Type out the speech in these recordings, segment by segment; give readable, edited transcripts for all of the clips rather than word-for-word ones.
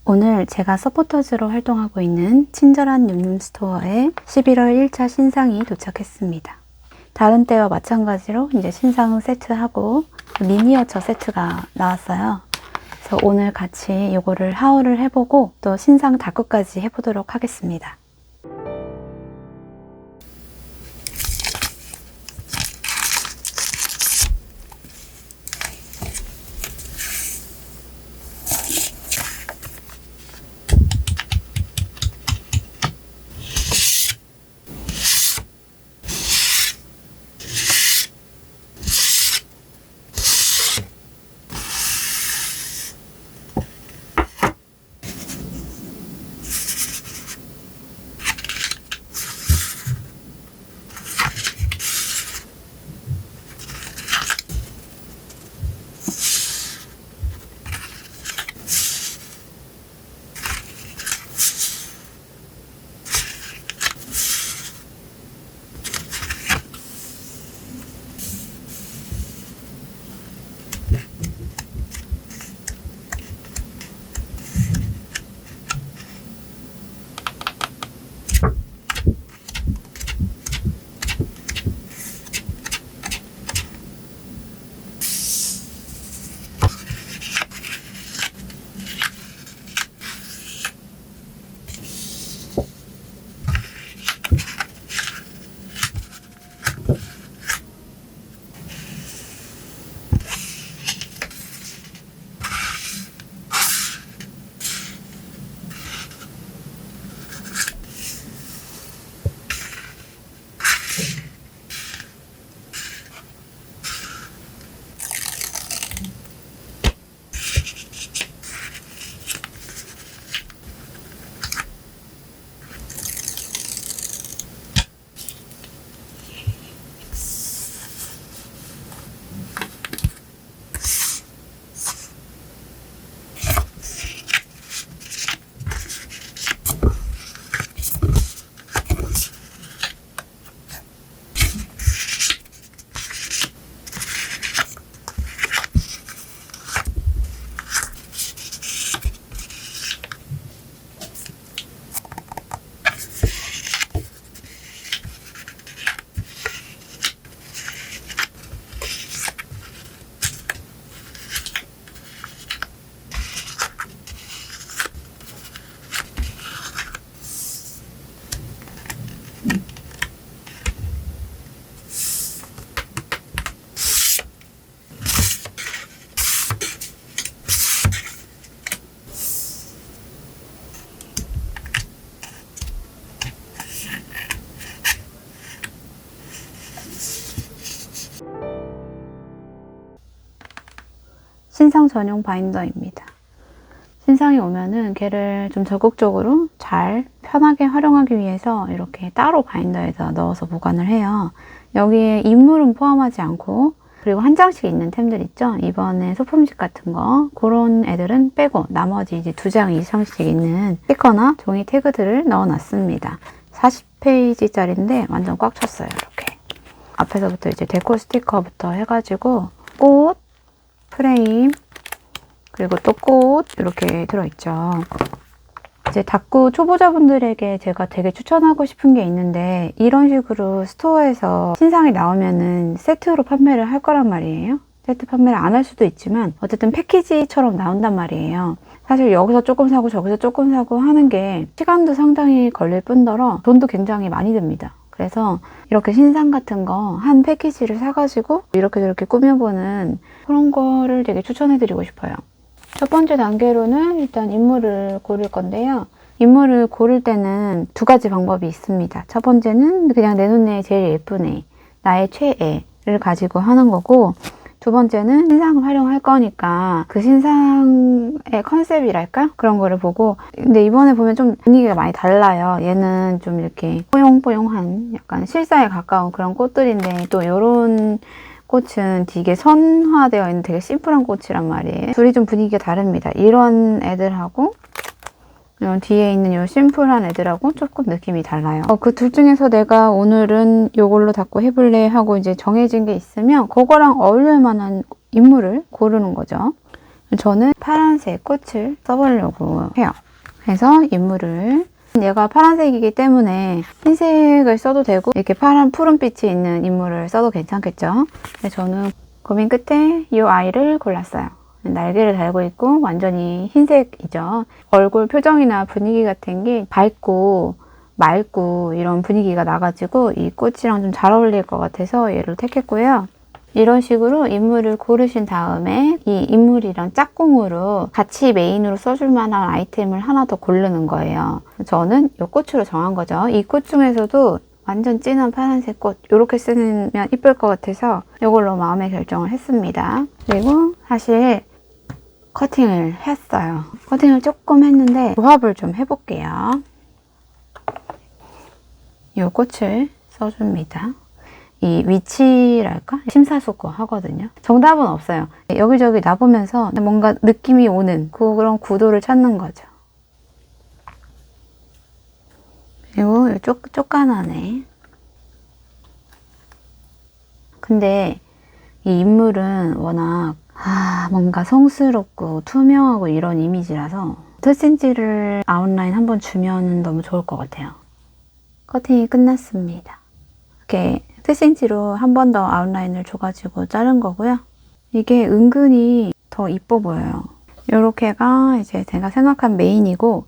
오늘 제가 서포터즈로 활동하고 있는 친절한 눔눔스토어에 11월 1차 신상이 도착했습니다. 다른 때와 마찬가지로 이제 신상 세트하고 미니어처 세트가 나왔어요. 그래서 오늘 같이 이거를 하울을 해보고 또 신상 다크까지 해보도록 하겠습니다. 신상 전용 바인더입니다. 신상이 오면은 걔를 좀 적극적으로 잘 편하게 활용하기 위해서 이렇게 따로 바인더에다 넣어서 보관을 해요. 여기에 인물은 포함하지 않고, 그리고 한 장씩 있는 템들 있죠? 이번에 소품집 같은 거, 그런 애들은 빼고 나머지 이제 2장 이상씩 있는 스티커나 종이 태그들을 넣어놨습니다. 40페이지짜리인데 완전 꽉 찼어요. 이렇게 앞에서부터 이제 데코 스티커부터 해가지고 꽃, 프레임, 그리고 또 꽃 이렇게 들어있죠. 이제 다꾸 초보자분들에게 제가 되게 추천하고 싶은 게 있는데, 이런 식으로 스토어에서 신상이 나오면은 세트로 판매를 할 거란 말이에요. 세트 판매를 안 할 수도 있지만 어쨌든 패키지처럼 나온단 말이에요. 사실 여기서 조금 사고 저기서 조금 사고 하는 게 시간도 상당히 걸릴 뿐더러 돈도 굉장히 많이 듭니다. 그래서 이렇게 신상 같은 거 한 패키지를 사가지고 이렇게 저렇게 꾸며보는 그런 거를 되게 추천해드리고 싶어요. 첫 번째 단계로는 일단 인물을 고를 건데요. 인물을 고를 때는 2가지 방법이 있습니다. 첫 번째는 그냥 내 눈에 제일 예쁜 애, 나의 최애를 가지고 하는 거고, 2번째는 신상을 활용할 거니까 그 신상의 컨셉이랄까? 그런 거를 보고, 근데 이번에 보면 좀 분위기가 많이 달라요. 얘는 좀 이렇게 뽀용뽀용한 약간 실사에 가까운 그런 꽃들인데, 또 요런 꽃은 되게 선화되어 있는 되게 심플한 꽃이란 말이에요. 둘이 좀 분위기가 다릅니다. 이런 애들하고 이런 뒤에 있는 이 심플한 애들하고 조금 느낌이 달라요. 그 둘 중에서 내가 오늘은 이걸로 다꾸 해볼래 하고 이제 정해진 게 있으면 그거랑 어울릴 만한 인물을 고르는 거죠. 저는 파란색 꽃을 써보려고 해요. 그래서 인물을 얘가 파란색이기 때문에 흰색을 써도 되고 이렇게 파란 푸른빛이 있는 인물을 써도 괜찮겠죠. 근데 저는 고민 끝에 이 아이를 골랐어요. 날개를 달고 있고 완전히 흰색이죠. 얼굴 표정이나 분위기 같은 게 밝고 맑고 이런 분위기가 나가지고 이 꽃이랑 좀 잘 어울릴 것 같아서 얘를 택했고요. 이런 식으로 인물을 고르신 다음에 이 인물이랑 짝꿍으로 같이 메인으로 써줄 만한 아이템을 하나 더 고르는 거예요. 저는 이 꽃으로 정한 거죠. 이 꽃 중에서도 완전 진한 파란색 꽃 이렇게 쓰면 이쁠 것 같아서 이걸로 마음의 결정을 했습니다. 그리고 사실 커팅을 했어요. 커팅을 조금 했는데 조합을 좀 해볼게요. 이 꽃을 써줍니다. 이 위치랄까? 심사숙고 하거든요. 정답은 없어요. 여기저기 놔보면서 뭔가 느낌이 오는 그런 구도를 찾는 거죠. 그리고 이 쪼까나네. 근데 이 인물은 워낙 뭔가 성스럽고 투명하고 이런 이미지라서 특신지를 아웃라인 한번 주면 너무 좋을 것 같아요. 커팅이 끝났습니다. 이렇게 특신지로 한 번 더 아웃라인을 줘가지고 자른 거고요. 이게 은근히 더 이뻐 보여요. 이렇게가 이제 제가 생각한 메인이고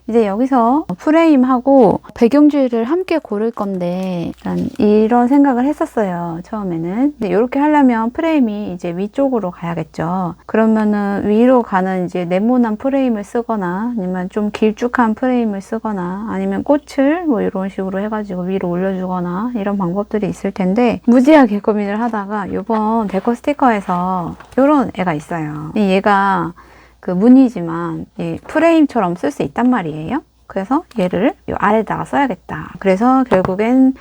이제 여기서 프레임하고 배경지를 함께 고를 건데 이런 생각을 했었어요. 처음에는. 근데 이렇게 하려면 프레임이 이제 위쪽으로 가야겠죠. 그러면은 위로 가는 이제 네모난 프레임을 쓰거나 아니면 좀 길쭉한 프레임을 쓰거나 아니면 꽃을 뭐 이런 식으로 해가지고 위로 올려주거나 이런 방법들이 있을 텐데 무지하게 고민을 하다가 이번 데코 스티커에서 이런 애가 있어요. 얘가 그 무늬지만 이 프레임처럼 쓸 수 있단 말이에요. 그래서 얘를 이 아래다가 써야겠다. 그래서 결국엔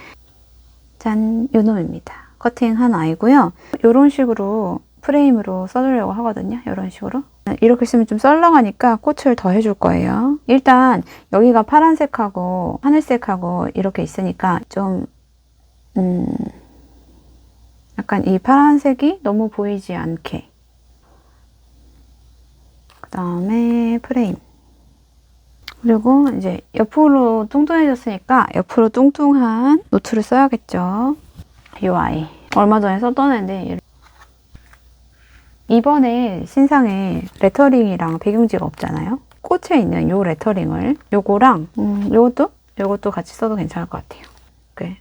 짠! 요 놈입니다. 커팅한 아이고요. 이런 식으로 프레임으로 써주려고 하거든요. 이런 식으로. 이렇게 쓰면 좀 썰렁하니까 꽃을 더 해줄 거예요. 일단 여기가 파란색하고 하늘색하고 이렇게 있으니까 좀 약간 이 파란색이 너무 보이지 않게 그 다음에 프레임 그리고 이제 옆으로 뚱뚱해졌으니까 옆으로 뚱뚱한 노트를 써야겠죠. 이 아이 얼마 전에 썼던 애인데 이번에 신상에 레터링이랑 배경지가 없잖아요. 꽃에 있는 요 레터링을 요거랑 요것도 같이 써도 괜찮을 것 같아요. 이렇게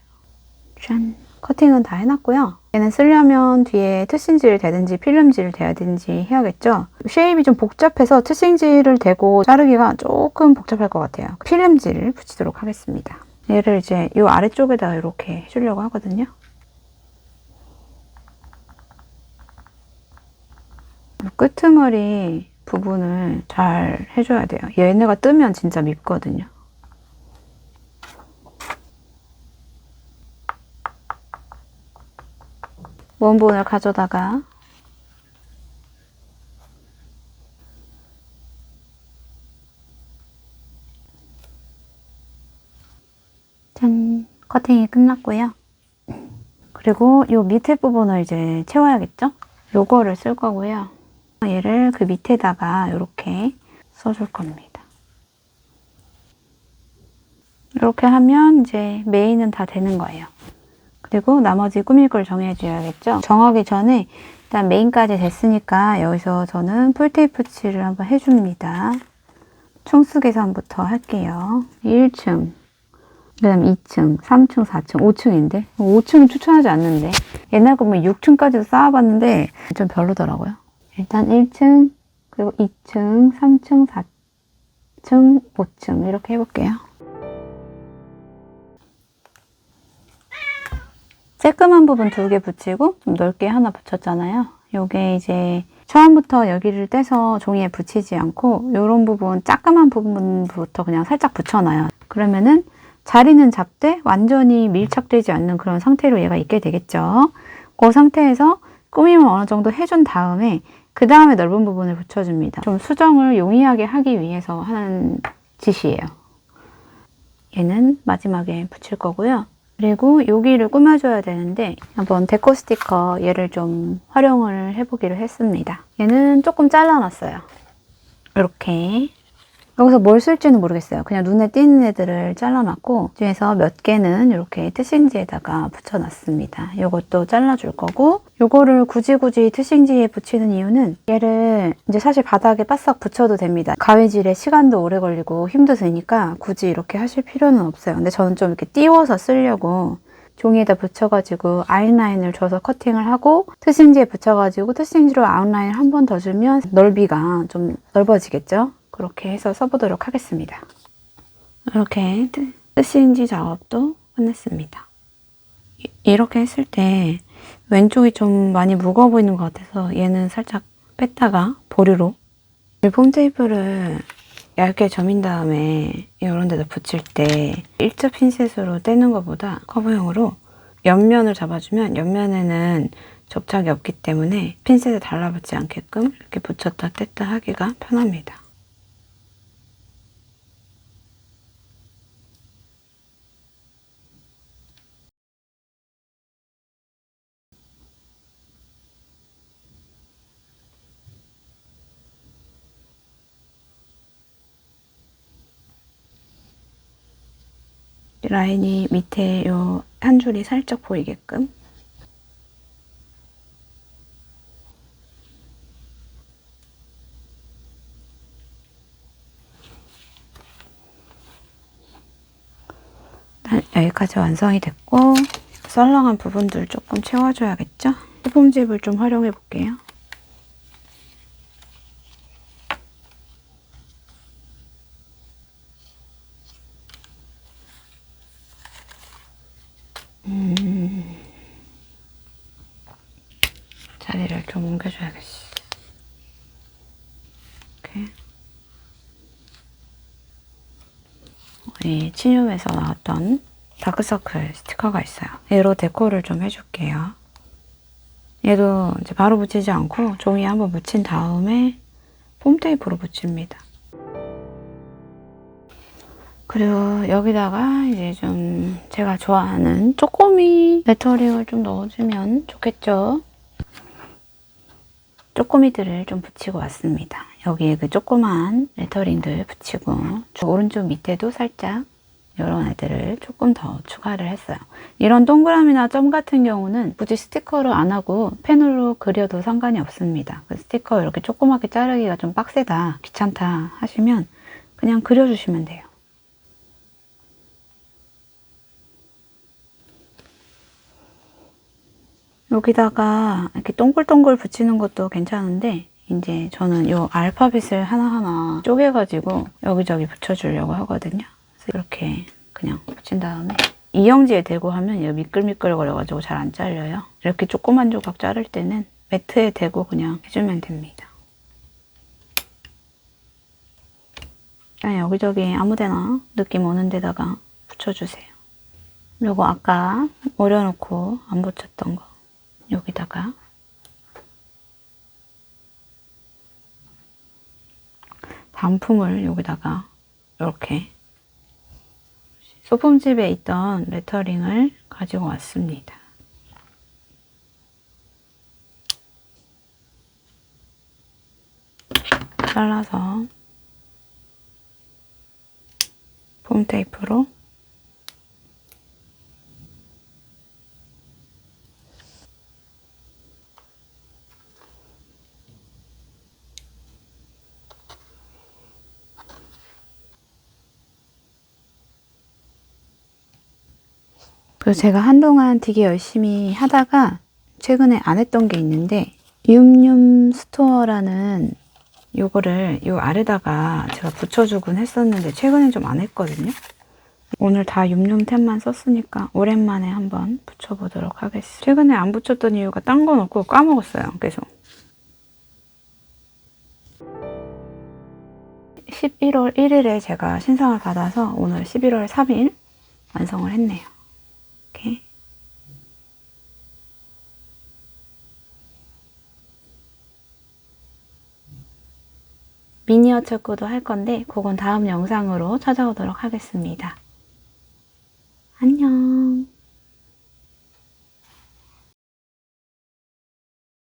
짠! 커팅은 다 해놨고요. 얘는 쓰려면 뒤에 트싱지를 대든지 필름지를 대든지 해야겠죠. 쉐입이 좀 복잡해서 트싱지를 대고 자르기가 조금 복잡할 것 같아요. 필름지를 붙이도록 하겠습니다. 얘를 이제 이 아래쪽에다가 이렇게 해주려고 하거든요. 끄트머리 부분을 잘 해줘야 돼요. 얘네가 뜨면 진짜 밉거든요. 원본을 가져다가 짠! 커팅이 끝났고요. 그리고 이 밑에 부분을 이제 채워야겠죠? 요거를 쓸 거고요. 얘를 그 밑에다가 이렇게 써줄 겁니다. 이렇게 하면 이제 메인은 다 되는 거예요. 그리고 나머지 꾸밀 걸 정해줘야겠죠. 정하기 전에 일단 메인까지 됐으니까 여기서 저는 풀테이프 칠을 한번 해줍니다. 총수 계산부터 할게요. 1층, 그 다음 2층, 3층, 4층, 5층인데 5층은 추천하지 않는데 옛날 거 보면 6층까지도 쌓아봤는데 좀 별로더라고요. 일단 1층, 그리고 2층, 3층, 4층, 5층 이렇게 해볼게요. 쬐끄만 부분 2개 붙이고 좀 넓게 하나 붙였잖아요. 요게 이제 처음부터 여기를 떼서 종이에 붙이지 않고 요런 부분, 조그만 부분부터 그냥 살짝 붙여놔요. 그러면은 자리는 잡되 완전히 밀착되지 않는 그런 상태로 얘가 있게 되겠죠. 그 상태에서 꾸밈을 어느 정도 해준 다음에 그 다음에 넓은 부분을 붙여줍니다. 좀 수정을 용이하게 하기 위해서 하는 짓이에요. 얘는 마지막에 붙일 거고요. 그리고 여기를 꾸며줘야 되는데 한번 데코 스티커 얘를 좀 활용을 해보기로 했습니다. 얘는 조금 잘라놨어요. 이렇게. 여기서 뭘 쓸지는 모르겠어요. 그냥 눈에 띄는 애들을 잘라놨고 중에서 몇 개는 이렇게 트싱지에다가 붙여놨습니다. 이것도 잘라줄 거고 요거를 굳이 트싱지에 붙이는 이유는 얘를 이제 사실 바닥에 바싹 붙여도 됩니다. 가위질에 시간도 오래 걸리고 힘도 드니까 굳이 이렇게 하실 필요는 없어요. 근데 저는 좀 이렇게 띄워서 쓰려고 종이에다 붙여가지고 아웃라인을 줘서 커팅을 하고 트싱지에 붙여가지고 트싱지로 아웃라인 한 번 더 주면 넓이가 좀 넓어지겠죠? 그렇게 해서 써보도록 하겠습니다. 이렇게 트싱지 작업도 끝냈습니다. 이렇게 했을 때 왼쪽이 좀 많이 무거워 보이는 것 같아서 얘는 살짝 뺐다가 보류로 폼 테이프를 얇게 점인 다음에 이런 데다 붙일 때 일자 핀셋으로 떼는 것보다 커브형으로 옆면을 잡아주면 옆면에는 접착이 없기 때문에 핀셋에 달라붙지 않게끔 이렇게 붙였다 뗐다 하기가 편합니다. 라인이 밑에 요 한 줄이 살짝 보이게끔 여기까지 완성이 됐고 썰렁한 부분들 조금 채워줘야겠죠? 소품집을 좀 활용해 볼게요. 자리를 좀 옮겨줘야겠어. 이렇게. 이 치유에서 나왔던 다크서클 스티커가 있어요. 얘로 데코를 좀 해줄게요. 얘도 이제 바로 붙이지 않고 종이에 한번 묻힌 다음에 폼테이프로 붙입니다. 그리고 여기다가 이제 좀 제가 좋아하는 쪼꼬미 레터링을 좀 넣어주면 좋겠죠? 쪼꼬미들을 좀 붙이고 왔습니다. 여기에 그 조그만 레터링들 붙이고 오른쪽 밑에도 살짝 이런 애들을 조금 더 추가를 했어요. 이런 동그라미나 점 같은 경우는 굳이 스티커로 안 하고 펜으로 그려도 상관이 없습니다. 그 스티커 이렇게 조그맣게 자르기가 좀 빡세다, 귀찮다 하시면 그냥 그려주시면 돼요. 여기다가 이렇게 동글동글 붙이는 것도 괜찮은데 이제 저는 이 알파벳을 하나하나 쪼개가지고 여기저기 붙여주려고 하거든요. 그래서 이렇게 그냥 붙인 다음에 이영지에 대고 하면 얘 미끌미끌 거려가지고 잘 안 잘려요. 이렇게 조그만 조각 자를 때는 매트에 대고 그냥 해주면 됩니다. 그냥 여기저기 아무데나 느낌 오는 데다가 붙여주세요. 요거 아까 오려놓고 안 붙였던 거 여기다가 단품을 여기다가 이렇게 소품집에 있던 레터링을 가지고 왔습니다. 잘라서 폼 테이프로 그리고 제가 한동안 되게 열심히 하다가 최근에 안 했던 게 있는데 윰윰 스토어라는 요거를 요 아래다가 제가 붙여주곤 했었는데 최근에 좀 안 했거든요. 오늘 다 윰윰템만 썼으니까 오랜만에 한번 붙여보도록 하겠습니다. 최근에 안 붙였던 이유가 딴 건 없고 까먹었어요. 계속. 11월 1일에 제가 신상을 받아서 오늘 11월 3일 완성을 했네요. 이렇게. 미니어처 거도 할 건데 그건 다음 영상으로 찾아오도록 하겠습니다.